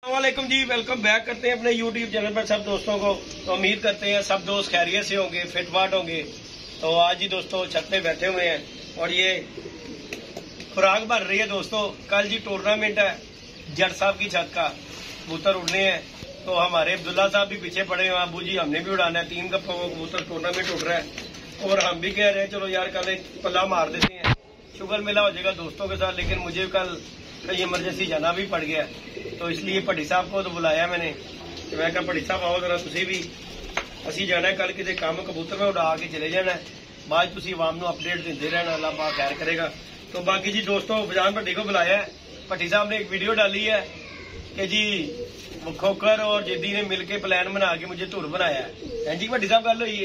वालेकुम जी, welcome back करते हैं अपने YouTube चैनल पर सब दोस्तों को। तो उम्मीद करते हैं सब दोस्त खैरियत से होंगे, फिटफाट होंगे। तो आज ही दोस्तों छत पे बैठे हुए हैं और ये खुराक बन रही है दोस्तों। कल जी टूर्नामेंट है जट साहब की छत का, कबूतर उड़ने हैं। तो हमारे अब्दुल्ला साहब भी पीछे पड़े हुए, अबू जी हमने भी उड़ाना है। 3 कबूतर टूर्नामेंट उड़ रहा है और हम भी कह रहे हैं चलो यार कल एक पल्ला मार देते हैं, शुगर मेला हो जाएगा दोस्तों के साथ। लेकिन मुझे कल कहीं इमरजेंसी जाना भी पड़ गया, तो इसलिए भट्टी साहब को तो बुलाया मैंने। तो मैं कहा भट्टी साहब आओ जरा, तुसी भी असी जाना है कल किसी काम कबूतर में उड़ा के चले जाना है। बाद तुसी आवाम को अपडेट देते रहना, अल्लाह पाक खैर करेगा। तो बाकी जी दोस्तों बजान भट्टी को बुलाया है। भट्टी साहब ने एक वीडियो डाली है कि जी खोकर और जिद्दी ने मिलकर प्लान बना के मुझे धुर बनाया है। जी भट्टी साहब गल हुई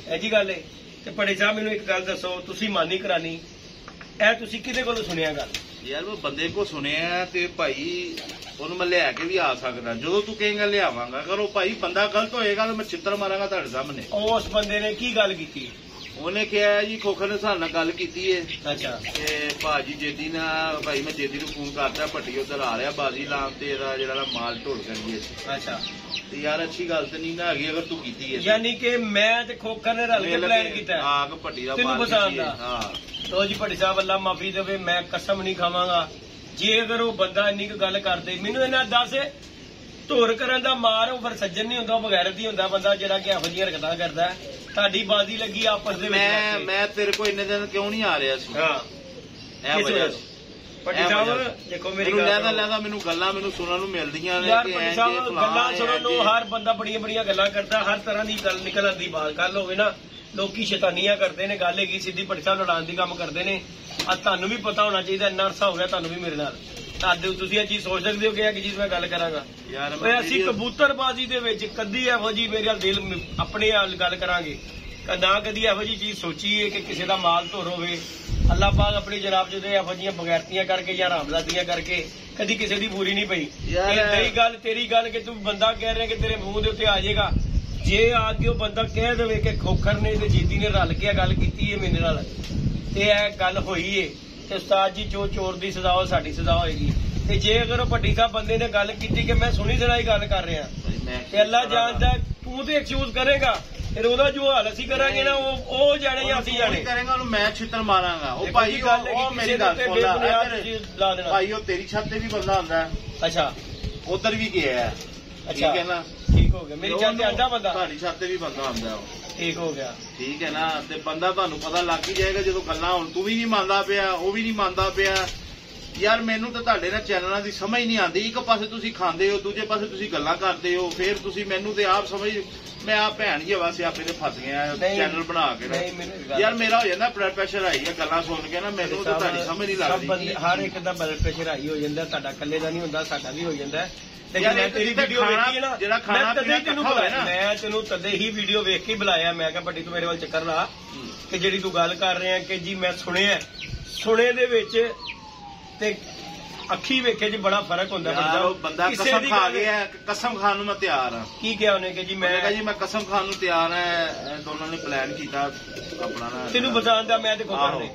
है जी गल है। तो भट्टी साहब मैनू एक गल दसो, तुसी मानी करानी ए तुसी किहदे कोलों सुनिया गल? यार वो बंदे को सुनिया ते भाई ਉਹਨੂੰ ਮੈਂ ਲਿਆ ਕੇ ਵੀ ਆ ਸਕਦਾ, ਜਦੋਂ ਤੂੰ ਕਹੇਂਗਾ ਲਿਆਵਾਂਗਾ। ਅਗਰ ਉਹ ਭਾਈ ਬੰਦਾ ਗਲਤ ਹੋਏਗਾ ਤਾਂ ਮੈਂ ਚਿੱਤਰ ਮਾਰਾਂਗਾ ਤੁਹਾਡੇ ਸਾਹਮਣੇ। ਉਸ ਬੰਦੇ ਨੇ ਕੀ ਗੱਲ ਕੀਤੀ? ਉਹਨੇ ਕਿਹਾ ਜੀ ਖੋਖਰ ਨੇ ਸਾਡੇ ਨਾਲ ਗੱਲ ਕੀਤੀ ਏ। ਅੱਛਾ। ਤੇ ਭਾਜੀ ਜੇਦੀ ਨਾਲ ਭਾਈ ਮੈਂ ਜੇਦੀ ਨੂੰ ਫੋਨ ਕਰਤਾ, ਭੱਟੀ ਉਧਰ ਆ ਰਿਹਾ ਬਾਜ਼ੀ ਲਾਉਣ ਤੇ ਇਹਦਾ ਜਿਹੜਾ ਮਾਲ ਢੋਲ ਕਰੀਏ। ਅੱਛਾ। ਤੇ ਯਾਰ ਅੱਛੀ ਗੱਲ ਤੇ ਨਹੀਂ ਨਾ ਹੈਗੀ ਅਗਰ ਤੂੰ ਕੀਤੀ ਏ। ਯਾਨੀ ਕਿ ਮੈਂ ਤੇ ਖੋਖਰ ਨੇ ਰਲ ਕੇ ਪਲਾਨ ਕੀਤਾ ਹਾਂ ਕਿ ਭੱਟੀ ਦਾ ਤੈਨੂੰ ਪਸੰਦ ਆ। ਹਾਂ तो जी भट्टी साहब अल्लाह माफी देवे, मैं कसम नहीं खावांगा जे अगर वो बंदा इन्नी गल करदे। मैनू इन्ना दस धुर करन दा मार फिर सज्जन नहीं हुंदा, बगैरत ही हुंदा बंदा जेड़ा कि ਇਹੋ ਜਿਹੀਆਂ हरकतां करदा है। ਤੁਹਾਡੀ ਬਾਜ਼ੀ ਲੱਗੀ आपस दे विच। मैं तेरे को इन्ने दिन क्यों नहीं आ रहा सी? हां ਇਹ वजह भट्टी साहब देखो मेरी गल लैदा मैनू गल्लां मैनू सुनन नूं मिलदियां ने यार। भट्टी साहब गल्लां सुनन नूं हर बंदा बड़ियां बड़ियां गल्लां करदा, हर तरह दी गल निकल आंदी बाहर। गल होवे ना लोकी शैतानियां करते ने, गल हैगी सीधी भट्टी साहब लड़ाण दी काम करते ने। आ ਤੁਹਾਨੂੰ भी पता होना चाहिए, इन्ना अरसा हो गया ਤੁਹਾਨੂੰ भी मेरे नाल। ਤੁਸੀਂ ਇਹ ਚੀਜ਼ ਸੋਚ ਸਕਦੇ ਹੋ ਕਿ ਇਹ ਚੀਜ਼ ਮੈਂ ਗੱਲ ਕਰਾਂਗਾ ਯਾਰ। ਅਸੀਂ ਕਬੂਤਰਬਾਜ਼ੀ ਦੇ ਵਿੱਚ ਕਦੀ ਇਹੋ ਜੀ ਮੇਰੇ ਦਿਲ ਆਪਣੇ ਨਾਲ ਗੱਲ ਕਰਾਂਗੇ ਨਾ ਕਦੀ ਇਹੋ ਜੀ ਚੀਜ਼ ਸੋਚੀਏ ਕਿ ਕਿਸੇ ਦਾ ਮਾਲ ਧੁਰ ਹੋਵੇ। ਅੱਲਾਹ ਪਾਕ ਆਪਣੀ ਜਨਾਬ ਜਿਹਦੇ ਇਹੋ ਜੀਆਂ ਬਗੈਰਤੀਆਂ ਕਰਕੇ ਜਾਂ ਹਰਾਮਜ਼ਾਦੀਆਂ ਕਰਕੇ ਕਦੀ ਕਿਸੇ ਦੀ ਪੂਰੀ ਨਹੀਂ ਪਈ। ਇਹ ਗੱਲ ਤੇਰੀ ਗੱਲ ਕਿ ਤੂੰ ਬੰਦਾ ਕਹਿ ਰਿਹਾ ਕਿ ਤੇਰੇ ਮੂੰਹ ਦੇ ਉੱਤੇ ਆ ਜਾਏਗਾ। ਜੇ ਆ ਕੇ ਉਹ ਬੰਦਾ ਕਹਿ ਦੇਵੇ ਕਿ ਖੋਖਰ ਨੇ ਤੇ ਜੀਤੀ ਨੇ ਰਲ ਕੇ ਗੱਲ ਕੀਤੀ ਹੈ ਮੇਰੇ ਨਾਲ ਤੇ ਇਹ ਗੱਲ ਹੋਈ ਏ, ਤੇ ਉਸਤਾਦ ਜੀ ਜੋ ਚੋਰ ਦੀ ਸਜ਼ਾ ਉਹ ਸਾਡੀ ਸਜ਼ਾ ਹੋਏਗੀ। ਤੇ ਜੇ ਅਗਰ ਉਹ ਭੱਟੀ ਸਾਹਿਬ ਬੰਦੇ ਨੇ ਗੱਲ ਕੀਤੀ ਕਿ ਮੈਂ ਸੁਣੀ ਸੁਣਾਈ ਗੱਲ ਕਰ ਰਿਹਾ ਤੇ ਅੱਲਾਹ ਜਾਣਦਾ ਤੂੰ ਤੇ ਐਕਸਕਿਊਜ਼ ਕਰੇਗਾ, ਫਿਰ ਉਹਦਾ ਜੋ ਹਾਲ ਅਸੀਂ ਕਰਾਂਗੇ ਨਾ ਉਹ ਜਾਣੇ ਜਾਂ ਅਸੀਂ ਜਾਣੇ ਕਰੇਗਾ। ਉਹਨੂੰ ਮੈਂ ਛਿੱਤਰ ਮਾਰਾਂਗਾ। ਉਹ ਭਾਈ ਉਹ ਮੇਰੀ ਗੱਲ ਸੁਣ ਲੈ ਭਾਈ, ਉਹ ਤੇਰੀ ਛੱਤ ਤੇ ਵੀ ਬੰਦਾ ਹੁੰਦਾ। ਅੱਛਾ ਉਧਰ ਵੀ ਗਿਆ ਹੈ, ਠੀਕ ਹੈ ਨਾ? ਠੀਕ ਹੋ ਗਿਆ। ਮੇਰੀ ਛੱਤ ਤੇ ਆਂਦਾ ਬੰਦਾ, ਤੁਹਾਡੀ ਛੱਤ ਤੇ ਵੀ ਬੰਦਾ ਹੁੰਦਾ। ਉਹ ਠੀਕ ਹੋ ਗਿਆ, ਠੀਕ ਹੈ ਨਾ? ਤੇ ਬੰਦਾ ਤੁਹਾਨੂੰ ਪਤਾ ਲੱਗ ਹੀ ਜਾਏਗਾ ਜਦੋਂ ਗੱਲਾਂ ਹੁਣ ਤੂੰ ਵੀ ਨਹੀਂ ਮੰਨਦਾ ਪਿਆ, ਉਹ ਵੀ ਨਹੀਂ ਮੰਨਦਾ ਪਿਆ। ਯਾਰ ਮੈਨੂੰ ਤਾਂ ਤੁਹਾਡੇ ਨਾਲ ਚੈਨਲਾਂ ਦੀ ਸਮਝ ਨਹੀਂ ਆਉਂਦੀ। ਇੱਕ ਪਾਸੇ ਤੁਸੀਂ ਖਾਂਦੇ ਹੋ, ਦੂਜੇ ਪਾਸੇ ਤੁਸੀਂ ਗੱਲਾਂ ਕਰਦੇ ਹੋ, ਫਿਰ ਤੁਸੀਂ ਮੈਨੂੰ ਤੇ ਆਪ ਸਮਝ ਮੈਂ ਆ ਭੈਣ ਜੀ ਹਵਾ ਸਿਆਪੇ ਤੇ ਫਸ ਗਿਆ ਚੈਨਲ ਬਣਾ ਕੇ ਨਾ। ਯਾਰ ਮੇਰਾ ਹੋ ਜਾਂਦਾ ਬਲੱਡ ਪ੍ਰੈਸ਼ਰ ਹਾਈ ਹੈ ਗੱਲਾਂ ਸੁਣ ਕੇ ਨਾ, ਮੈਨੂੰ ਤਾਂ ਤੁਹਾਡੀ ਸਮਝ ਨਹੀਂ ਲੱਗਦੀ। ਹਰ ਇੱਕ ਦਾ ਬਲੱਡ ਪ੍ਰੈਸ਼ਰ ਹਾਈ ਹੋ ਜਾਂਦਾ, ਤੁਹਾਡਾ ਇਕੱਲੇ ਦਾ ਨਹੀਂ ਹੁੰਦਾ, ਸਾਡਾ ਵੀ ਹੋ ਜਾਂਦਾ। ਲੇਕਿਨ ਮੈਂ ਤੇਰੀ ਵੀਡੀਓ ਵੇਖੀ ਹੈ ਨਾ, ਜਿਹੜਾ ਖਾਣਾ ਪੀਣਾ ਤੈਨੂੰ ਬੁਲਾਇਆ, ਮੈਂ ਤੈਨੂੰ ਤਦੇ ਹੀ ਵੀਡੀਓ ਵੇਖ ਕੇ ਬੁਲਾਇਆ। ਮੈਂ ਕਿਹਾ ਭੱਟੀ ਤੂੰ ਮੇਰੇ ਵੱਲ ਚੱਕਰ ਲਾ ਕਿ ਜਿਹੜੀ ਤੂੰ ਗੱਲ ਕਰ ਰਿਹਾ ਕਿ ਜੀ ਮੈਂ ਸੁਣੇ ਦੇ ਵਿੱਚ ਤੇ ਅੱਖੀ ਵੇਖੇ ਚ ਬੜਾ ਫਰਕ ਹੁੰਦਾ। ਬੰਦਾ ਕਸਮ ਖਾ ਗਿਆ, ਕਸਮ ਖਾਣ ਨੂੰ ਮੈਂ ਤਿਆਰ ਹਾਂ। ਕੀ ਕਿਹਾ ਉਹਨੇ ਕਿ ਜੀ ਮੈਂ ਕਿਹਾ ਜੀ ਮੈਂ ਕਸਮ ਖਾਣ ਨੂੰ ਤਿਆਰ ਹਾਂ। ਦੋਨਾਂ ਨੇ ਪਲਾਨ ਕੀਤਾ ਆਪਣਾ ਨਾ ਤੈਨੂੰ ਬਚਾਉਣ ਦਾ। ਮੈਂ ਤੇ ਖੋਖਰ ਨੇ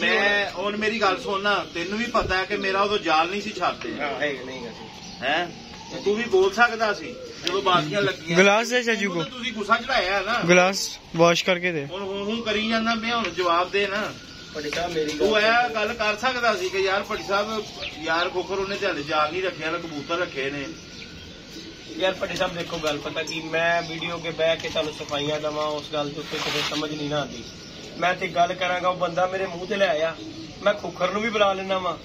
ਮੈਂ ਹੁਣ ਮੇਰੀ ਗੱਲ ਸੁਣਨਾ, ਤੈਨੂੰ ਵੀ ਪਤਾ ਹੈ ਕਿ ਮੇਰਾ ਉਦੋਂ ਜਾਲ ਨਹੀਂ ਸੀ ਛਾਤੇ ਹੈ। ਤੂੰ ਵੀ ਬੋਲ ਸਕਦਾ ਸੀ ਜਦੋਂ ਬਾਜ਼ੀਆਂ ਲੱਗੀਆਂ। ਗਲਾਸ ਦੇ ਚਾਚੂ ਕੋ ਤੁਸੀਂ ਗੁੱਸਾ ਚੜਾਇਆ ਨਾ, ਗਲਾਸ ਵਾਸ਼ ਕਰਕੇ ਦੇ। ਹੁਣ ਕਰੀ ਜਾਂਦਾ ਮੈਂ, ਹੁਣ ਜਵਾਬ ਦੇ ਨਾ। ਭੱਟੀ ਸਾਹਿਬ ਮੇਰੀ ਤੂੰ ਇਹ ਗੱਲ ਕਰ ਸਕਦਾ ਸੀ ਕਿ ਯਾਰ ਭੱਟੀ ਸਾਹਿਬ ਯਾਰ ਖੋਖਰ ਉਹਨੇ ਤੇ ਜਾਲ ਨਹੀਂ ਰੱਖਿਆ, ਕਬੂਤਰ ਰੱਖੇ ਨੇ। ਯਾਰ ਭੱਟੀ ਸਾਹਿਬ ਦੇਖੋ ਗੱਲ ਪਤਾ ਕੀ, ਮੈਂ ਵੀਡੀਓ ਕੇ ਬਹਿ ਕੇ ਤੁਹਾਨੂੰ ਸਫਾਈਆਂ ਦੇਵਾਂ ਉਸ ਗੱਲ ਦੇ ਉੱਤੇ ਕਦੇ ਸਮਝ ਨਹੀਂ ਨਾ ਆਉਂਦੀ। ਮੈਂ ਤੇ ਗੱਲ ਕਰਾਂਗਾ, ਉਹ ਬੰਦਾ ਮੇਰੇ ਮੂੰਹ ਤੇ ਲੈ ਆਇਆ, ਮੈਂ ਖੋਖਰ ਨੂੰ ਵੀ ਬੁਲਾ ਲੈਣਾ ਵਾ,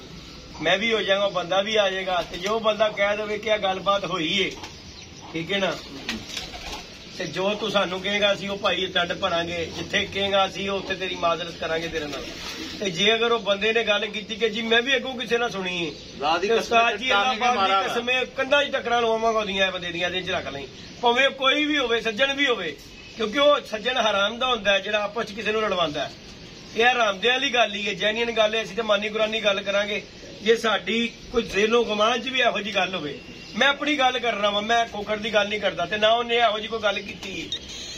ਮੈਂ ਵੀ ਹੋ ਜਾਵਾਂਗਾ, ਬੰਦਾ ਵੀ ਆ ਜਾਏਗਾ। ਤੇ ਜੋ ਬੰਦਾ ਕਹਿ ਦੇਵੇ ਕਿ ਇਹ ਗੱਲਬਾਤ ਹੋਈ ਏ, ਠੀਕ ਹੈ ਨਾ, ਤੇ ਜੋ ਤੂੰ ਸਾਨੂੰ ਕਹੇਗਾ ਅਸੀਂ ਉਹ ਭਾਈ ਟੱਡ ਭਰਾਂਗੇ, ਜਿੱਥੇ ਕਹੇਗਾ ਅਸੀਂ ਉੱਥੇ ਤੇਰੀ ਮਾਜ਼ਰਤ ਕਰਾਂਗੇ ਤੇਰੇ ਨਾਲ। ਤੇ ਜੇ ਅਗਰ ਉਹ ਬੰਦੇ ਨੇ ਗੱਲ ਕੀਤੀ ਕਿ ਜੀ ਮੈਂ ਵੀ ਅੱਗੋਂ ਕਿਸੇ ਨਾਲ ਸੁਣੀ ਏ, ਉਸਤਾਦ ਜੀ ਅੱਲਾਹ ਪਾਕ ਦੀ ਕਸਮ ਕੰਧਾਂ 'ਚ ਟੱਕਰਾਂ ਲਵਾਵਾਂਗਾ ਉਹਦੀਆਂ ਬੰਦੇ ਦੀਆਂ, ਇਹਦੇ 'ਚ ਰੱਖ ਲਈ, ਭਾਵੇਂ ਕੋਈ ਵੀ ਹੋਵੇ, ਸੱਜਣ ਵੀ ਹੋਵੇ, ਕਿਉਂਕਿ ਉਹ ਸੱਜਣ ਹਰਾਮ ਦਾ ਹੁੰਦਾ ਜਿਹੜਾ ਆਪਸ 'ਚ ਕਿਸੇ ਨੂੰ ਲੜਵਾਉਂਦਾ ਹੈ। ਇਹ ਹਰਾਮਦਿਆਂ ਵਾਲੀ ਗੱਲ ਹੀ ਹੈ, ਜੈਨੂਇਨ ਗੱਲ ਹੈ। ਅਸੀਂ ਤਾਂ ਮਾਨੀ ਕੁਰਾਨੀ ਗੱਲ ਕਰਾਂਗੇ। ਜੇ ਸਾਡੀ ਕੋਈ ਜ਼ੇਲੋ ਗਮਾਨ 'ਚ ਵੀ ਇਹੋ ਜਿਹੀ ਗੱਲ ਹੋਵੇ, ਮੈਂ ਆਪਣੀ ਗੱਲ ਕਰ ਰਹਾ ਵਾਂ, ਮੈਂ ਖੋਖਰ ਦੀ ਗੱਲ ਨਹੀਂ ਕਰਦਾ ਤੇ ਨਾ ਉਹਨੇ ਇਹੋ ਜਿਹੀ ਕੋਈ ਗੱਲ ਕੀਤੀ।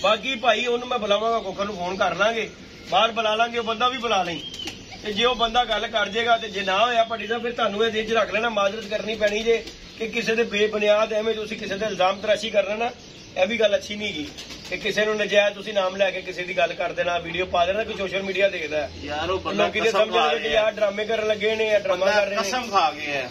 ਬਾਕੀ ਭਾਈ ਉਹਨੂੰ ਮੈਂ ਬੁਲਾਵਾਂਗਾ, ਖੋਖਰ ਨੂੰ ਫੋਨ ਕਰ ਲਾਂਗੇ, ਬਾਹਰ ਬੁਲਾ ਲਾਂਗੇ, ਉਹ ਬੰਦਾ ਵੀ ਬੁਲਾ ਲਈ ਤੇ ਜੇ ਉਹ ਬੰਦਾ ਗੱਲ ਕਰ ਜੇਗਾ ਤੇ ਜੇ ਨਾ ਹੋਇਆ ਭੱਟੀ ਸਾਹਿਬ ਫਿਰ ਤੁਹਾਨੂੰ ਇਹ ਦਿਲ 'ਚ ਰੱਖ ਲੈਣਾ, ਮਾਜ਼ਰਤ ਕਰਨੀ ਪੈਣੀ ਜੇ ਕਿ ਕਿਸੇ ਦੇ ਬੇਬੁਨਿਆਦ ਐਵੇਂ ਤੁਸੀਂ ਕਿਸੇ ਦੇ ਇਲਜ਼ਾਮ ਤਰਾਸ਼ੀ ਕਰਨਾ ਨਾ, ਇਹ ਵੀ ਗੱਲ ਅੱਛੀ ਨਹੀਂ ਗੀ ਕਿ ਕਿਸੇ ਨੂੰ ਨਜਾਇਜ਼ ਤੁਸੀਂ ਨਾਮ ਲੈ ਕੇ ਕਿਸੇ ਦੀ ਗੱਲ ਕਰ ਦੇਣਾ, ਵੀਡੀਓ ਪਾ ਦੇਣਾ, ਕੋਈ ਸੋਸ਼ਲ ਮੀਡੀਆ ਦੇਖਦਾ ਯਾਰ ਉਹ ਬੰਦਾ ਲੋਕੀ ਦੇ ਕਸਮ ਖਾ ਸਮਝਦੇ ਕਿ ਯਾਰ ਡਰਾਮੇ ਕਰਨ ਲੱਗੇ ਨੇ, ਡਰਾਮਾ ਕਰ ਰਹੇ ਨੇ। ਕਸਮ ਖਾ ਗਏ ਆ,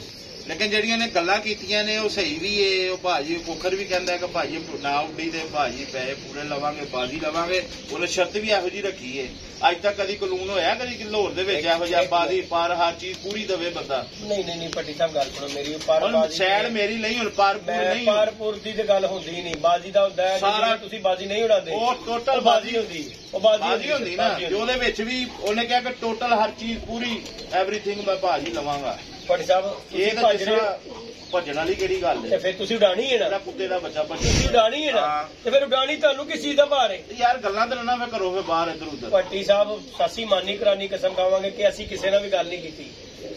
ਲੇਕਿਨ ਜਿਹੜੀਆਂ ਨੇ ਗੱਲਾਂ ਕੀਤੀਆਂ ਨੇ ਉਹ ਸਹੀ ਵੀ ਏ। ਉਹ ਭਾਜੀ ਕੋਖਰ ਵੀ ਕਹਿੰਦਾ ਕਿ ਭਾਜੀ ਨਾ ਉੱਡੀ ਤੇ ਭਾਜੀ ਪੈਸੇ ਪੂਰੇ ਲਵਾਂਗੇ, ਬਾਜ਼ੀ ਲਵਾਂਗੇ। ਉਹਨੇ ਸ਼ਰਤ ਵੀ ਇਹੋ ਜਿਹੀ ਰੱਖੀ ਏ। ਅੱਜ ਤੱਕ ਕਦੀ ਕਾਨੂੰਨ ਹੋਇਆ ਕਦੀ ਲਾਹੌਰ ਦੇ ਵਿੱਚ ਇਹੋ ਜਿਹਾ ਬਾਜ਼ੀ ਪਰ ਹਰ ਚੀਜ਼ ਪੂਰੀ ਦਵੇ ਬੰਦਾ? ਨਹੀਂ ਭੱਟੀ ਸਾਹਿਬ ਗੱਲ ਸੁਣੋ ਮੇਰੀ, ਸ਼ੈਲ ਮੇਰੀ ਨਹੀਂ ਹੁਣ ਪਾਰਪੁਰ ਦੀ ਤੇ ਗੱਲ ਹੁੰਦੀ ਨਹੀਂ, ਬਾਜ਼ੀ ਦਾ ਹੁੰਦਾ ਹੈ ਸਾਰਾ, ਤੁਸੀਂ ਬਾਜ਼ੀ ਨਹੀਂ ਉਡਾਉਂਦੇ, ਉਹ ਟੋਟਲ ਬਾਜ਼ੀ ਹੁੰਦੀ, ਉਹ ਬਾਜ਼ੀ ਹੁੰਦੀ ਨਾ। ਉਹਦੇ ਵਿੱਚ ਵੀ ਉਹਨੇ ਕਿਹਾ ਕਿ ਟੋਟਲ ਹਰ ਚੀਜ਼ ਪੂਰੀ ਐਵਰੀਥਿੰਗ ਮੈਂ ਭਾਜੀ ਲਵਾਂਗਾ। ਭੱਟੀ ਸਾਹਿਬ ਇਹ ਤਾਂ ਭੱਜਣ ਵਾਲੀ ਕਿਹੜੀ ਗੱਲ ਤੇ ਹੈ? ਫਿਰ ਤੁਸੀਂ ਉਡਾਣੀ ਹੈ ਨਾ, ਕੁੱਤੇ ਦਾ ਬੱਚਾ ਤੁਸੀਂ ਉਡਾਣੀ ਹੈ ਨਾ, ਤੇ ਫਿਰ ਉਡਾਣੀ ਤੁਹਾਨੂੰ ਕਿਸ ਚੀਜ਼ ਦਾ ਭਾਰ ਹੈ? ਯਾਰ ਗੱਲਾਂ ਤਾਂ ਨਾ ਮੈਂ ਕਰੋ ਫਿਰ ਬਾਹਰ ਇੱਧਰ ਉੱਧਰ। ਭੱਟੀ ਸਾਹਿਬ ਸਾਸੀ ਮਾਨੀ ਕਰਾਨੀ ਕਸਮ ਖਾਵਾਂਗੇ ਕਿ ਅਸੀਂ ਕਿਸੇ ਨਾਲ ਵੀ ਗੱਲ ਨਹੀਂ ਕੀਤੀ।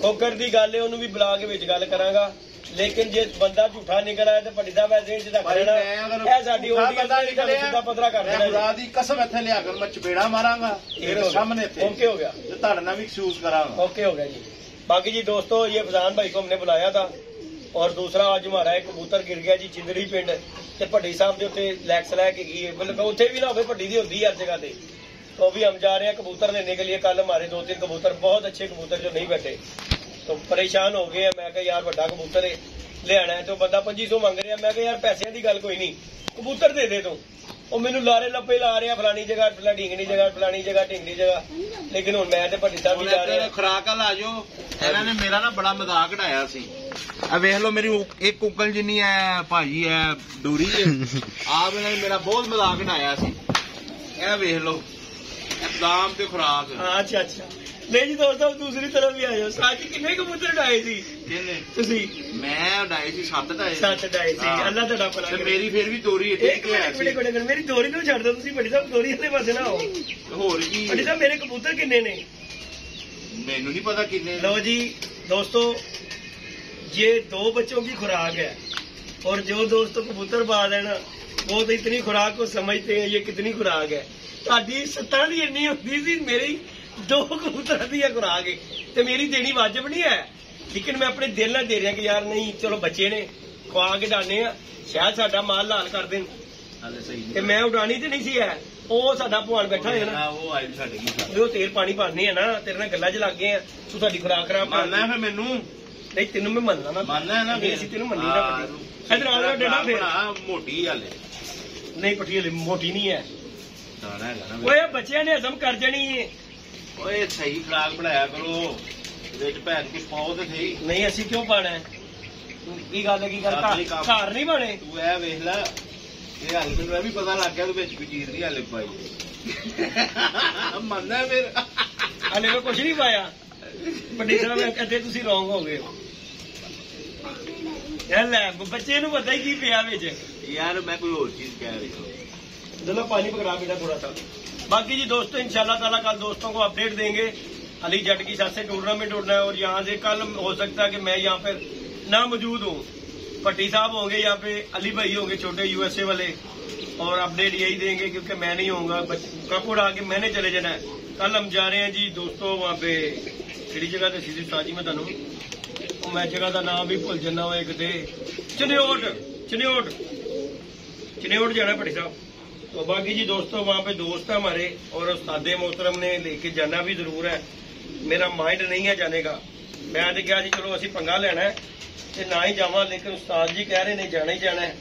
ਖੋਕਰ ਦੀ ਗੱਲ ਹੈ, ਉਹਨੂੰ ਵੀ ਬੁਲਾ ਕੇ ਵਿੱਚ ਗੱਲ ਕਰਾਂਗਾ, ਲੇਕਿਨ ਜੇ ਬੰਦਾ ਝੂਠਾ ਨਿਕਲ ਆਇਆ ਤੇ ਭੱਟੀ ਸਾਹਿਬ ਐਸੇ ਜਿਹਦਾ ਕਰਨਾ ਇਹ ਸਾਡੀ ਆਡੀਅנס ਦਾ ਨਿਕਲੇ ਸਿੱਧਾ ਪੱਧਰਾ ਕਰ ਦੇਣਾ। ਖੁਦਾ ਦੀ ਕਸਮ ਇੱਥੇ ਲਿਆ ਕਰ ਮੈਂ ਚਪੇੜਾ ਮਾਰਾਂਗਾ ਤੇਰੇ ਸਾਹਮਣੇ ਤੇ। ओके हो गया, ਤੇ ਤੁਹਾਡੇ ਨਾਲ ਵੀ ਐਕਸਕਿਊਜ਼ ਕਰਾਂਗਾ। ओके हो गया जी। बाकी जी दोस्तों ये फजान भाई को हमने बुलाया था और दूसरा आज हमारा एक कबूतर गिर गया जी चिंदड़ी पिंड ते भट्टी साहब के उत्ते लैक्स लैके गई, मतलब उत्थे भी ना हो भट्टी दी होती हर जगह पे। तो अभी हम जा रहे हैं कबूतर लेने के लिए। कल हमारे 2-3 कबूतर बहुत अच्छे कबूतर जो नहीं बैठे तो परेशान हो गए हैं। मैं कहा यार बड़ा कबूतर है लियाना है, तो बंदा 2500 मंग रहा। मैं कहा यार पैसे की गल कोई नहीं, कबूतर दे दे तू। ਉਹ ਮੈਨੂੰ ਲਾਰੇ ਲੱਪੇ ਲਾ ਰਿਹਾ ਫਲਾਣੀ ਜਗ੍ਹਾ ਢਿੰਗਣੀ ਜਗ੍ਹਾ ਫਲਾਣੀ ਜਗ੍ਹਾ ਢਿੰਗਣੀ ਜਗ੍ਹਾ, ਲੇਕਿਨ ਹੁਣ ਮੈਂ ਤੇ ਭੱਟੀ ਸਾਹਿਬ ਵੀ ਜਾ ਰਹੇ ਹਾਂ। ਖੁਰਾਕ ਆ ਲਾ ਜਾਓ। ਇਹਨਾਂ ਨੇ ਮੇਰਾ ਨਾ ਬੜਾ ਮਜ਼ਾਕ ਉਡਾਇਆ ਸੀ। ਆ ਵੇਖ ਲਓ ਮੇਰੀ ਇੱਕ ਉਂਗਲ ਜਿੰਨੀ ਹੈ ਭਾਜੀ ਹੈ ਡੋਰੀ ਹੈ। ਆਪ ਇਹਨਾਂ ਨੇ ਮੇਰਾ ਬਹੁਤ ਮਜ਼ਾਕ ਉਡਾਇਆ ਸੀ। ਇਹ ਵੇਖ ਲਓ ਇਕਦਾਮ ਤੇ ਖੁਰਾਕ। ਅੱਛਾ नहीं जी दोस्तों दूसरी तरफ भी आयो। साजी कितने कबूतर उड़ाए सी ਕਿਹਨੇ? ਤੁਸੀਂ? ਮੈਂ ਉਡਾਏ ਸੀ 7 ਉਡਾਏ। 7 ਉਡਾਏ ਸੀ। ਅੱਲਾ ਤੁਹਾਡਾ ਭਲਾ ਤੇ ਕਰੇ। ਮੇਰੀ ਫੇਰ ਵੀ ਦੋਰੀ ਇੱਥੇ ਇੱਕ ਮਿੰਟ ਮੇਰੀ ਦੋਰੀ ਨੂੰ ਛੱਡ ਦਿਓ ਤੁਸੀਂ ਭੱਟੀ ਸਾਹਿਬ, ਦੋਰੀ ਵਾਲੇ ਪਾਸੇ ਨਾ ਆਓ। ਹੋਰ ਕੀ ਭੱਟੀ ਸਾਹਿਬ ਮੇਰੇ ਕਬੂतर ਕਿੰਨੇ ਨੇ? ਮੈਨੂੰ नहीं पता कितने। लो जी दोस्तों ये 2 बच्चों की खुराक है और जो दोस्तों कबूतर बाज है ना वो तो इतनी खुराक को समझते हैं ये कितनी खुराक है। ਤੁਹਾਡੀ 7 ਦੀ ਇੰਨੀ ਹੁੰਦੀ ਸੀ, ਮੇਰੀ 2 ਕਬੂਤਰਾਂ ਦੀ खुराक है ਤੇ ਮੇਰੀ ਦੇਣੀ ਵਾਜਬ ਨਹੀਂ ਹੈ, ਲੇਕਿਨ ਮੈਂ ਆਪਣੇ ਦਿਲ ਨਾਲ ਦੇ ਰਿਹਾ ਕਿ ਯਾਰ ਨਹੀਂ ਚਲੋ ਬੱਚੇ ਨੇ ਖਵਾ ਕੇ ਡਾਣੇ ਆ, ਸ਼ਾਇਦ ਸਾਡਾ ਮਾਲ ਲਾਲ ਕਰ ਦੇਣ। ਹਾਲੇ ਸਹੀ ਤੇ ਮੈਂ ਉਡਾਣੀ ਤੇ ਨਹੀਂ ਸੀ ਹੈ, ਉਹ ਸਾਡਾ ਭਵਾਨ ਬੈਠਾ ਹੋਇਆ ਨਾ, ਉਹ ਆਈ ਛੱਡ ਗਈ। ਉਹ ਤੇਲ ਪਾਣੀ ਭਰਨੇ ਆ ਨਾ, ਤੇਰੇ ਨਾਲ ਗੱਲਾਂ 'ਚ ਲੱਗ ਗਏ ਆ, ਤੂੰ ਤੁਹਾਡੀ ਖੁਰਾਕ ਖਰਾਬ ਕਰ ਮੰਨਣਾ ਫਿਰ ਮੈਨੂੰ? ਨਹੀਂ ਤੈਨੂੰ ਮੈਂ ਮੰਨਣਾ ਨਾ, ਮੰਨਣਾ ਹੈ ਨਾ ਫਿਰ। ਅਸੀਂ ਤੈਨੂੰ ਮੰਨੀ ਨਾ ਵੱਡੀ। ਇਧਰ ਆ ਜਾ ਡੇਡਾ ਫੇਰ। ਮੋਟੀ ਹਾਲੇ ਨਹੀਂ ਪੱਟੀ ਹਲੇ ਮੋਟੀ ਨਹੀਂ ਹੈ। ਦਾਣਾ ਹੈਗਾ ਨਾ। ਓਏ ਬੱਚਿਆਂ ਨੇ ਹਜ਼ਮ ਕਰ ਜਾਣੀ ਹੈ। ਓਏ ਸਹੀ ਖੁਰਾਕ ਬਣਾਇਆ ਕਰੋ, ਵਿੱਚ ਭੈਣ ਕੁਛ ਪਾਓ ਤੇ ਸਹੀ। ਨਹੀਂ ਅਸੀਂ ਕਿਉਂ ਪਾਣਾ ਹੈ? ਕੀ ਗੱਲ ਹੈ, ਕੀ ਗੱਲ ਘਰ ਨਹੀਂ ਬਣੇ? ਤੂੰ ਇਹ ਵੇਖ ਲੈ, ਇਹ ਹਾਲੇ ਤੈਨੂੰ ਇਹ ਵੀ ਪਤਾ ਲੱਗ ਗਿਆ ਤੂੰ ਵਿੱਚ ਕੋਈ ਚੀਜ਼ ਨਹੀਂ ਹਾਲੇ ਪਾਈ। ਮੰਨਦਾ ਫਿਰ? ਹਲੇ ਮੈਂ ਕੁਝ ਨਹੀਂ ਪਾਇਆ। ਵੱਡੀ ਸਾਹਿਬ ਕਹਿੰਦੇ ਤੁਸੀਂ ਰੋਂਗ ਹੋ ਗਏ। ਇਹ ਲੈ ਬੱਚੇ ਨੂੰ ਪਤਾ ਹੀ ਕੀ ਪਿਆ ਵਿੱਚ। ਯਾਰ मैं कोई और चीज कह रही हूँ। चलो पानी पकड़ा बेटा थोड़ा सा। बाकी जी दोस्तों इंशाल्लाह ताला कल दोस्तों को अपडेट देंगे। अली जट की साथ से टूर्नामेंट उड़ना है और यहाँ से कल हो सकता है कि मैं यहाँ पर ना मौजूद हूँ। भट्टी साहब होंगे यहाँ पे, अली भाई होंगे छोटे USA वाले, और अपडेट यही देंगे क्योंकि मैं नहीं होऊंगा। कप उड़ा के मैंने चले जाना है। कल हम जा रहे हैं जी दोस्तों वहाँ पे किसी जगह से सीधी साजी में थानू मैं जगह का नाम भी भुल जाना हो, एक चिन्योट जाना भट्टी साहब। तो बाकी जी दोस्तों वहाँ पे दोस्त है हमारे और उस्तादे मोहतरम ने लेके जाना भी जरूर है। मेरा माइंड नहीं है जाने का। मैं तो क्या जी चलो असी पंगा लेना है तो ना ही जावा, लेकिन उस्ताद जी कह रहे नहीं जाना ही जाना है।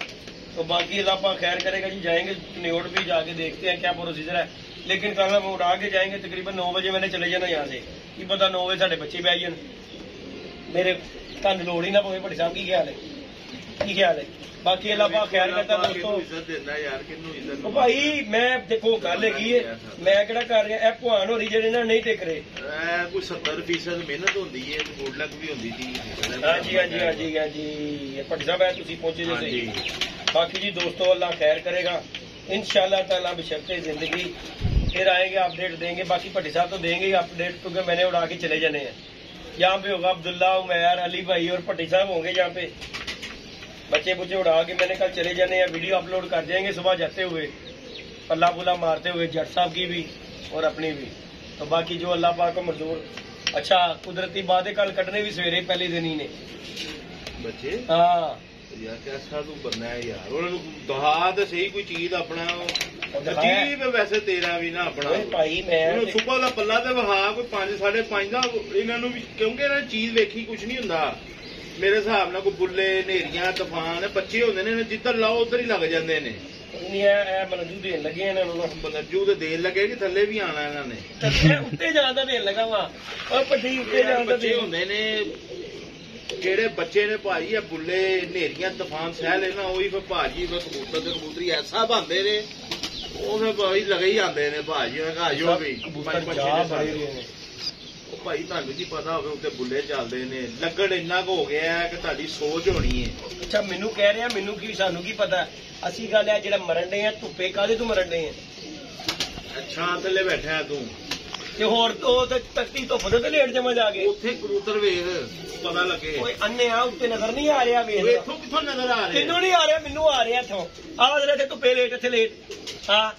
तो बाकी अल्लाह पाक खैर करेगा जी, जाएंगे चिन्योट भी जाके देखते हैं क्या प्रोसीजर है। लेकिन कल हम उड़ा के जाएंगे तकरीबन 9 बजे मैंने चले जाना यहाँ से, की पता 9 बजे साढ़े बच्चे बह जान, मेरे तन लोड़ ही ना पवे। भट्टी साहब की ख्याल है, की ख्याल है? बाकी अल्लाह पाक खैर करता दोस्तों। भाई मैं देखो गल है मैं केड़ा कर रहा, ਇਹ ਭਵਾਨ ਹੋਰੀ ਜਿਹੜੇ ਨਾ ਨਹੀਂ ਟਿਕ ਰਹੇ। ਕੋਈ 70% ਮਿਹਨਤ ਹੁੰਦੀ ਹੈ, ਗੁੱਡ ਲੱਕ ਵੀ ਹੁੰਦੀ ਸੀ। ਹਾਂਜੀ ਭੱਟੀ ਸਾਹਿਬ ਹੈ ਤੁਸੀਂ ਪਹੁੰਚੇ ਜੋ ਸਹੀ। बाकी जी दोस्तों अल्लाह खैर करेगा इंशाल्लाह ताला बशर्ते जिंदगी। फिर आएंगे अपडेट देंगे। बाकी भट्टी साहब तो देंगे ही अपडेट क्योंकि मैंने उड़ा के चले जाने हैं। यहाँ पे होगा अब्दुल्ला, उमैर, अली भाई और भट्टी साहब होंगे यहाँ पे। बच्चे बुच्चे उड़ा के मैंने कल चले जाने हैं, वीडियो अपलोड कर देंगे सुबह जाते हुए, पल्ला पुल्ला मारते हुए, जट साहब की भी और अपनी भी। तो बाकी जो अल्लाह पाक को मंजूर ਅੱਛਾ ਕੁਦਰਤੀ ਬਾਦੇ ਕੱਲ ਕੱਢਣੇ ਵੀ ਸਵੇਰੇ ਪਹਿਲੇ ਦਿਨ ਹੀ ਨੇ ਬੱਚੇ ਹਾਂ ਯਾਰ ਕਿਹੜਾ ਤੂੰ ਬੰਨਾ ਹੈ ਯਾਰ ਉਹਨਾਂ ਨੂੰ ਦਹਾ ਤੇ ਸਹੀ ਕੋਈ ਚੀਜ਼ ਆਪਣਾ ਦਿਖਾਇਆ। ਜੀ ਵੈਸੇ ਤੇਰਾ ਵੀ ਨਾ ਆਪਣਾ ਓਏ ਭਾਈ ਮੈਂ ਉਹਨੂੰ ਸੁਬਾ ਦਾ ਪੱਲਾ ਤੇ ਵਹਾ ਕੋਈ 5 5.5 ਦਾ ਇਹਨਾਂ ਨੂੰ ਵੀ ਕਿਉਂਕਿ ਇਹਨਾਂ ਚੀਜ਼ ਵੇਖੀ ਕੁਝ ਨਹੀਂ ਹੁੰਦਾ ਮੇਰੇ ਹਿਸਾਬ ਨਾਲ ਕੋਈ ਬੁੱਲੇ ਹਨੇਰੀਆਂ ਤੂਫਾਨ ਬੱਚੇ ਹੁੰਦੇ ਨੇ ਜਿੱਧਰ ਲਾਓ ਉਧਰ ਹੀ ਲੱਗ ਜਾਂਦੇ ਨੇ ਨਹੀਂ ਇਹ ਮਨਜੂ ਦੇਣ ਲੱਗੇ ਇਹਨਾਂ ਨੂੰ ਨੱਜੂ ਤੇ ਦੇਣ ਲੱਗੇ ਕਿ ਥੱਲੇ ਵੀ ਆਣਾ ਇਹਨਾਂ ਨੇ ਤੇ ਉੱਤੇ ਜਾਣ ਦਾ ਦੇਣ ਲੱਗਾ ਵਾ ਓਏ ਪੱਟੀ ਉੱਤੇ ਜਾਣ ਦਾ ਬੱਚੇ ਹੁੰਦੇ ਨੇ ਜਿਹੜੇ ਬੱਚੇ ਨੇ ਭਾਜੀ ਆ ਬੁੱਲੇ ਹਨੇਰੀਆਂ ਤੂਫਾਨ ਸਹਿ ਲੈਣਾ ਉਹੀ ਫਿਰ ਭਾਜੀ ਫਿਰ ਕਬੂਤਰ ਤੇ ਕਬੂਤਰੀ ਐਸਾ ਬੰਦੇ ਨੇ ਉਹ ਫਿਰ ਭਾਈ ਲਗੇ ਹੀ ਆਉਂਦੇ ਨੇ ਭਾਜੀ ਉਹਨਾਂ ਕਹਾ ਆਜੋ ਵੀ ਉਹ ਭਾਈ ਤੁਹਾਨੂੰ ਕੀ ਪਤਾ ਹੋਵੇ ਉੱਤੇ ਬੁੱਲੇ ਚੱਲਦੇ ਨੇ ਲੱਗਣ ਇੰਨਾ ਕੁ ਹੋ ਗਿਆ ਕਿ ਤੁਹਾਡੀ ਸੋਚ ਹੋਣੀ ਹੈ ਅੱਛਾ ਮੈਨੂੰ ਕਹਿ ਰਿਹਾ ਮੈਨੂੰ ਕੀ ਸਾਨੂੰ ਕੀ ਪਤਾ ਅਸੀਂ ਗੱਲ ਹੈ ਜਿਹੜਾ ਮਰਨ ਦੇ ਆ ਧੁੱਪੇ ਕਾਹਦੇ ਤੋਂ ਮਰਨ ਦੇ ਆ ਅੱਛਾ ਥੱਲੇ ਬੈਠਾ ਤੂੰ ਤੇ ਹੋਰ ਉਹ ਤੇ ਤੱਤੀ ਧੁੱਪ ਦੇ ਤੇ ਲੇਟ ਜਮਾ ਜਾ ਕੇ ਉੱਥੇ ਕਬੂਤਰ ਵੇਖ ਪਤਾ ਲੱਗੇ ਓਏ ਅੰਨੇ ਆ ਉੱਤੇ ਨਜ਼ਰ ਨਹੀਂ ਆ ਰਿਹਾ ਵੇਖ ਇੱਥੋਂ ਕਿੱਥੋਂ ਨਜ਼ਰ ਆ ਰਿਹਾ ਤੈਨੂੰ ਨਹੀਂ ਆ ਰਿਹਾ ਮੈਨੂੰ ਆ ਰਿਹਾ ਇੱਥੋਂ ਆਹ ਜਿਹੜੇ ਤੇ ਧੁੱਪੇ ਲੇਟ ਇੱਥੇ ਲੇਟ ਹਾਂ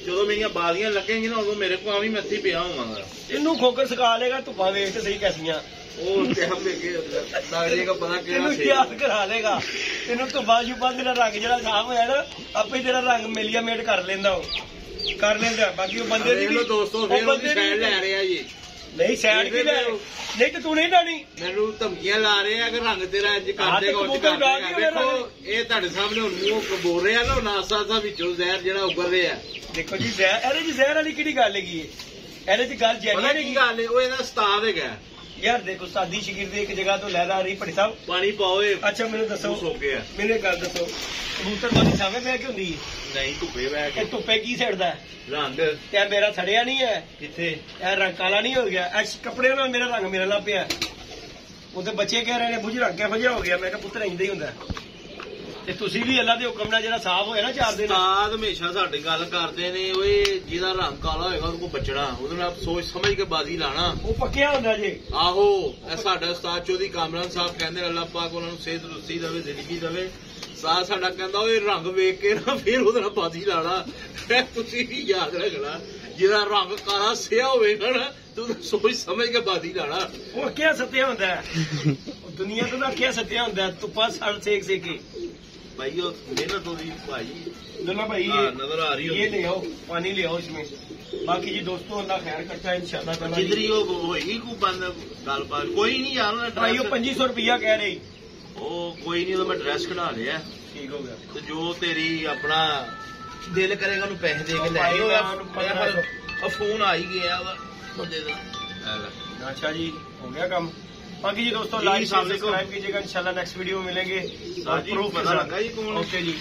ਜਦੋਂ ਮੇਰੀਆਂ ਬਾਜ਼ੀਆਂ ਲੱਗਣਗੀਆਂ ਨਾ ਉਦੋਂ ਮੇਰੇ ਕੋਲ ਆਵੀਂ ਮੈਂ ਇੱਥੇ ਪਿਆ ਹੋਵਾਂਗਾ ਇਹਨੂੰ ਖੋਕਰ ਸਿਖਾ ਲੇਗਾ ਧੁੱਪਾਂ ਵੇਖ ਤੇ ਸਹੀ ਕੈਸੀਆਂ ਉਹ ਟਾਈਮ ਦੇ ਕੇ ਲੱਗ ਜਾਏਗਾ ਪਤਾ ਕਿਹੜਾ ਤੈਨੂੰ ਸੀ ਯਾਦ ਕਰਾ ਲੇਗਾ ਤੈਨੂੰ ਧੁੱਪਾਂ ਜੁਬਾਂ ਤੇਰਾ ਰੰਗ ਜਿਹੜਾ ਸਾਫ਼ ਹੋਇਆ ਨਾ ਆਪੇ ਤੇਰਾ ਰੰਗ ਮਿਲਿਆ ਮੇਟ ਕਰ ਲੈਂਦਾ ਉਹ ਕਰ ਲੈਂਦਾ ਬਾਕੀ ਉਹ ਬੰਦੇ ਦੀ ਦੇਖ ਲਓ ਦੋਸਤੋ ਫਿਰ ਉਹਦੀ ਸਾਈਡ ਲੈ ਰਿਹਾ ਜੀ ਨਹੀਂ ਸਾਈਡ ਕੀ ਲੈ ਨਹੀਂ ਤੇ ਤੂੰ ਨਹੀਂ ਲੈਣੀ ਮੈਨੂੰ ਧਮਕੀਆਂ ਲਾ ਰਹੇ ਆ ਕਿ ਰੰਗ ਤੇਰਾ ਇੰਜ ਕਰ ਹਾਂ ਤੇ ਦੇਗਾ ਕਬੂਤਰ ਉਡਾ ਕੇ ਦੇਖੋ ਇਹ ਤੁਹਾਡੇ ਸਾਹਮਣੇ ਹੁਣ ਮੂੰਹ ਬੋਲ ਰਿਹਾ ਨਾ ਨਾਸਾ ਦਾ ਵਿੱਚੋਂ ਜ਼ਹਿਰ ਜਿਹੜਾ ਉੱਭਰ ਰਿਹਾ ਦੇਖੋ ਜੀ ਜ਼ਹਿਰ ਇਹਦੇ ਜੀ ਜ਼ਹਿਰ ਵਾਲੀ ਕਿਹੜੀ ਗੱਲ ਹੈਗੀ ਹੈ ਇਹਦੇ ਚ ਗੱਲ ਪਤਾ ਜੈਨੀ ਕੀ ਨਹੀਂ ਗੱਲ ਹੈ ਉਹ ਇਹਦਾ ਉਸਤਾਦ ਹੈਗਾ ਯਾਰ ਦੇਖੋ ਸਾਦੀ ਸ਼ਗਿਰਦ ਇੱਕ ਜਗ੍ਹਾ ਤੋਂ ਲੈਦਾ ਰਹੀ ਭੱਟੀ ਸਾਹਿਬ ਪਾਣੀ ਪਾਓ ਇਹ ਅੱਛਾ ਮੈਨੂੰ ਦੱਸੋ ਸੋ ਗਿਆ ਮੈਨੂੰ ਇੱਕ ਗੱਲ ਦੱਸੋ ਕਬੂਤਰ ਵਾਲੀ ਸਾਵੇਂ ਬਹਿ ਕੇ ਹੁੰਦੀ ਹੈ ਨਹੀਂ ਧੁੱਪੇ ਬਹਿ ਕੇ ਇਹ ਧੁੱਪੇ ਕੀ ਸੜਦਾ ਰੰਗ ਤੇ ਇਹ ਮੇਰਾ ਸੜਿਆ ਨਹੀਂ ਹੈ ਕਿੱਥੇ ਇਹ ਰੰਗ ਕਾਲਾ ਨਹੀਂ ਹੋ ਗਿਆ ਇਹ ਕੱਪੜੇ ਨਾਲ ਮੇਰਾ ਰੰਗ ਮੇਰਾ ਲੱਗ ਪਿਆ ਉਹਦੇ ਬੱਚੇ ਕਹਿ ਰਹੇ ਨੇ ਬੁਝ ਰੰਗ ਕਿਹੋ ਜਿਹਾ ਹੋ ਗਿਆ ਮੈਂ ਕਿਹਾ ਪੁੱਤਰ ਇੰਦਾ ਹੀ ਹੁੰਦਾ ਤੇ ਤੁਸੀਂ ਵੀ ਅੱਲਾ ਦੇ ਹੁਕਮ ਨਾਲ ਜਿਹੜਾ ਸਾਫ਼ ਹੋਇਆ ਨਾ 4 ਦਿਨ ਉਸਤਾਦ ਹਮੇਸ਼ਾ ਸਾਡੀ ਗੱਲ ਕਰਦੇ ਨੇ ਓਏ ਜਿਹਦਾ ਰੰਗ ਕਾਲਾ ਹੋਏਗਾ ਉਹਨੂੰ ਬਚਣਾ ਉਹਦੇ ਨਾਲ ਸੋਚ ਸਮਝ ਕੇ ਬਾਜ਼ੀ ਲਾਣਾ ਉਹ ਪੱਕਿਆ ਹੁੰਦਾ ਜੇ ਆਹੋ ਇਹ ਸਾਡਾ ਉਸਤਾਦ ਚੌਧਰੀ ਕਾਮਰਾਨ ਸਾਹਿਬ ਕਹਿੰਦੇ ਅੱਲਾਹ ਪਾਕ ਉਹਨਾਂ ਨੂੰ ਸਿਹਤ ਰੁੱਸੀ ਦੇਵੇ ਜ਼ਿੰਦਗੀ ਦੇਵੇ ਸਾਹ ਸਾਡਾ ਕਹਿੰਦਾ ਓਏ ਰੰਗ ਵੇਖ ਕੇ ਨਾ ਫਿਰ ਉਹਦੇ ਨਾਲ ਬਾਜ਼ੀ ਲਾਣਾ ਤੁਸੀਂ ਵੀ ਯਾਦ ਰੱਖਣਾ ਜਿਹਦਾ ਰੰਗ ਕਾਲਾ ਸਿਆ ਹੋਵੇਗਾ ਨਾ ਤੂੰ ਸੋਚ ਸਮਝ ਕੇ ਬਾਜ਼ੀ ਲਾਣਾ ਉਹ ਕਿਆ ਸੱਤਿਆ ਹੁੰਦਾ ਹੈ ਦੁਨੀਆ ਤੋਂ ਦਾ ਕਿਆ ਸੱਤਿਆ ਹੁੰਦਾ ਹੈ ਧੁੱਪਾਂ ਸੜ ਸੇਕ ਕੇ भाई वो मेहनत हो रही भाई दुल्ला भाई नजर आ रही ये ले आओ पानी ले आओ इसमें बाकी जी दोस्तों अल्लाह खैर करता है इंशाल्लाह ताला जिधर ही होगी को बंद गाल पर कोई नहीं यार ना भाई वो 2500 रुपया कह रही ओ कोई नहीं तो मैं ड्रेस कढ़ा लिया ठीक हो गया तो जो तेरी अपना दिल करेगा नु पैसे दे के ले आइयो अब फोन आ ही गया बंदे दा अच्छा जी हो गया काम बाकी जी दोस्तों लाइक सब्सक्राइब कीजिएगा इंशाल्लाह नेक्स्ट वीडियो में मिलेंगे प्रूफ पता लगा जी कौन ओके जी